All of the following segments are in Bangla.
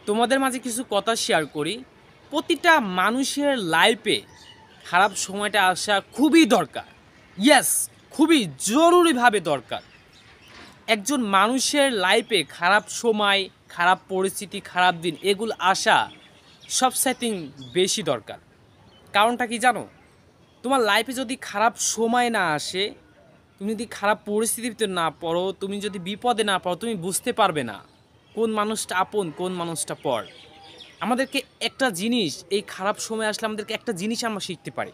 তোমাদের মাঝে কিছু কথা শেয়ার করি। প্রতিটা মানুষের লাইফে খারাপ সময়টা আসা খুবই দরকার। ইয়েস, খুবই জরুরিভাবে দরকার। একজন মানুষের লাইফে খারাপ সময়, খারাপ পরিস্থিতি, খারাপ দিন এগুলো আসা সবচাইতে বেশি দরকার। কারণটা কি জানো? তোমার লাইফে যদি খারাপ সময় না আসে, তুমি যদি খারাপ পরিস্থিতিতে না পড়ো, তুমি যদি বিপদে না পড়ো, তুমি বুঝতে পারবে না কোন মানুষটা আপন, কোন মানুষটা পর। আমাদেরকে একটা জিনিস, এই খারাপ সময় আসলে আমাদেরকে একটা জিনিস আমরা শিখতে পারি,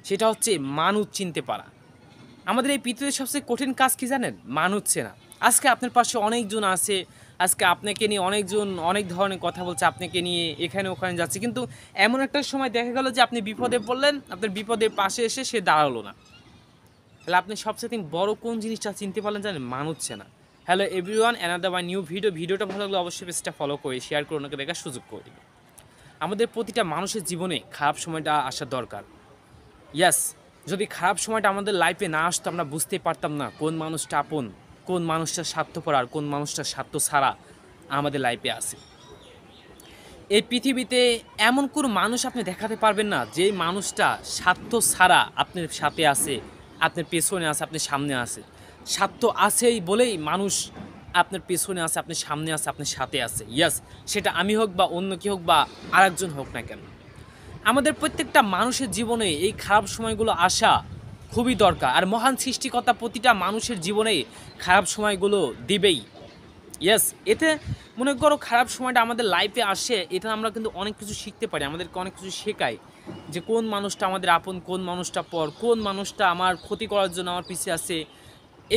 সেটা হচ্ছে মানুষ চিনতে পারা। আমাদের এই পৃথিবীর সবচেয়ে কঠিন কাজ কি জানেন? মানুষ চেনা। আজকে আপনার পাশে অনেকজন আছে, আজকে আপনাকে নিয়ে অনেকজন অনেক ধরনের কথা বলছে, আপনাকে নিয়ে এখানে ওখানে যাচ্ছে, কিন্তু এমন একটা সময় দেখা গেল যে আপনি বিপদে পড়লেন, আপনার বিপদের পাশে এসে সে দাঁড়ালো না। তাহলে আপনি সবচেয়ে বড় কোন জিনিসটা চিনতে পারলেন জানেন? মানুষ চেনা। Hello everyone, another by new ভিডিওটা ভালো লাগলে অবশ্যই পেজটা ফলো করে শেয়ার করে ওনাকে দেখার সুযোগ করে দিন। আমাদের প্রতিটা মানুষের জীবনে খারাপ সময়টা আসা দরকার। ইয়াস, যদি খারাপ সময়টা আমাদের লাইফে না আসতো, আমরা বুঝতে পারতাম না কোন মানুষটা আপন, কোন মানুষটা স্বার্থপর আর কোন মানুষটা স্বার্থ ছাড়া আমাদের লাইফে আসে। এই পৃথিবীতে এমন কোনো মানুষ আপনি দেখাতে পারবেন না যে মানুষটা স্বার্থ ছাড়া আপনার সাথে আছে, আপনার পেছনে আছে, আপনার সামনে আছে। স্বার্থ আছেই বলেই মানুষ আপনার পেছনে আছে, আপনার সামনে আছে, আপনার সাথে আছে। ইয়াস, সেটা আমি হোক বা অন্য কেউ হোক বা আরেকজন হোক না কেন, আমাদের প্রত্যেকটা মানুষের জীবনে এই খারাপ সময়গুলো আসা খুবই দরকার। আর মহান সৃষ্টিকর্তা প্রতিটা মানুষের জীবনে খারাপ সময়গুলো দিবেই। ইয়েস, এতে মনে করো খারাপ সময়টা আমাদের লাইফে আসে, এটা আমরা কিন্তু অনেক কিছু শিখতে পারি, আমাদেরকে অনেক কিছু শেখায় যে কোন মানুষটা আমাদের আপন, কোন মানুষটা পর, কোন মানুষটা আমার ক্ষতি করার জন্য আমার পিছিয়ে আছে।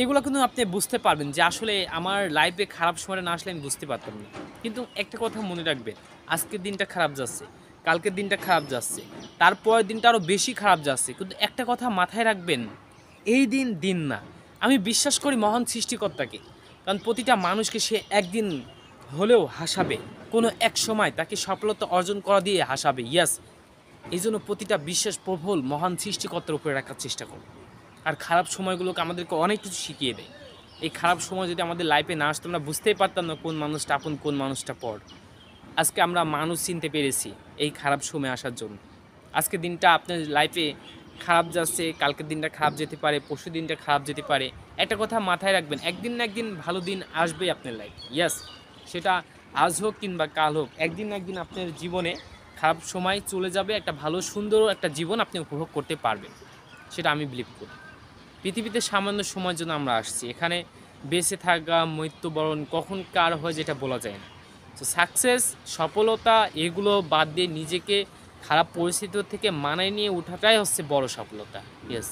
এইগুলো কিন্তু আপনি বুঝতে পারবেন যে আসলে আমার লাইফে খারাপ সময়টা না আসলে আমি বুঝতে পারতাম না। কিন্তু একটা কথা মনে রাখবেন, আজকের দিনটা খারাপ যাচ্ছে, কালকের দিনটা খারাপ যাচ্ছে, তারপরের দিনটা আরও বেশি খারাপ যাচ্ছে, কিন্তু একটা কথা মাথায় রাখবেন, এই দিন দিন না। আমি বিশ্বাস করি মহান সৃষ্টিকর্তাকে, কারণ প্রতিটা মানুষকে সে একদিন হলেও হাসাবে, কোনো এক সময় তাকে সফলতা অর্জন করা দিয়ে হাসাবে। ইয়াস, এই জন্য প্রতিটা বিশ্বাস প্রবল মহান সৃষ্টিকর্তার উপরে রাখার চেষ্টা করো। আর খারাপ সময়গুলোকে আমাদেরকে অনেক কিছু শিখিয়ে দেয়। এই খারাপ সময় যদি আমাদের লাইফে না আসতো, আমরা বুঝতেই পারতাম না কোন মানুষটা আপন, কোন মানুষটা পর। আজকে আমরা মানুষ চিনতে পেরেছি এই খারাপ সময় আসার জন্য। আজকে দিনটা আপনার লাইফে খারাপ যাচ্ছে, কালকের দিনটা খারাপ যেতে পারে, পরশু দিনটা খারাপ যেতে পারে। একটা কথা মাথায় রাখবেন, একদিন না একদিন ভালো দিন আসবেই আপনার লাইফ। ইয়াস, সেটা আজ হোক কিংবা কাল হোক, একদিন না একদিন আপনার জীবনে খারাপ সময় চলে যাবে, একটা ভালো সুন্দর একটা জীবন আপনি উপভোগ করতে পারবেন। সেটা আমি বিলিভ করি। পৃথিবীতে সামান্য সময়ের জন্য আমরা আসছি, এখানে বেঁচে থাকা, মৃত্যুবরণ কখন কার হয় যেটা বলা যায় না। তো সাকসেস, সফলতা এগুলো বাদ দিয়ে নিজেকে খারাপ পরিস্থিতি থেকে মানায় নিয়ে ওঠাটাই হচ্ছে বড় সফলতা। ইয়েস।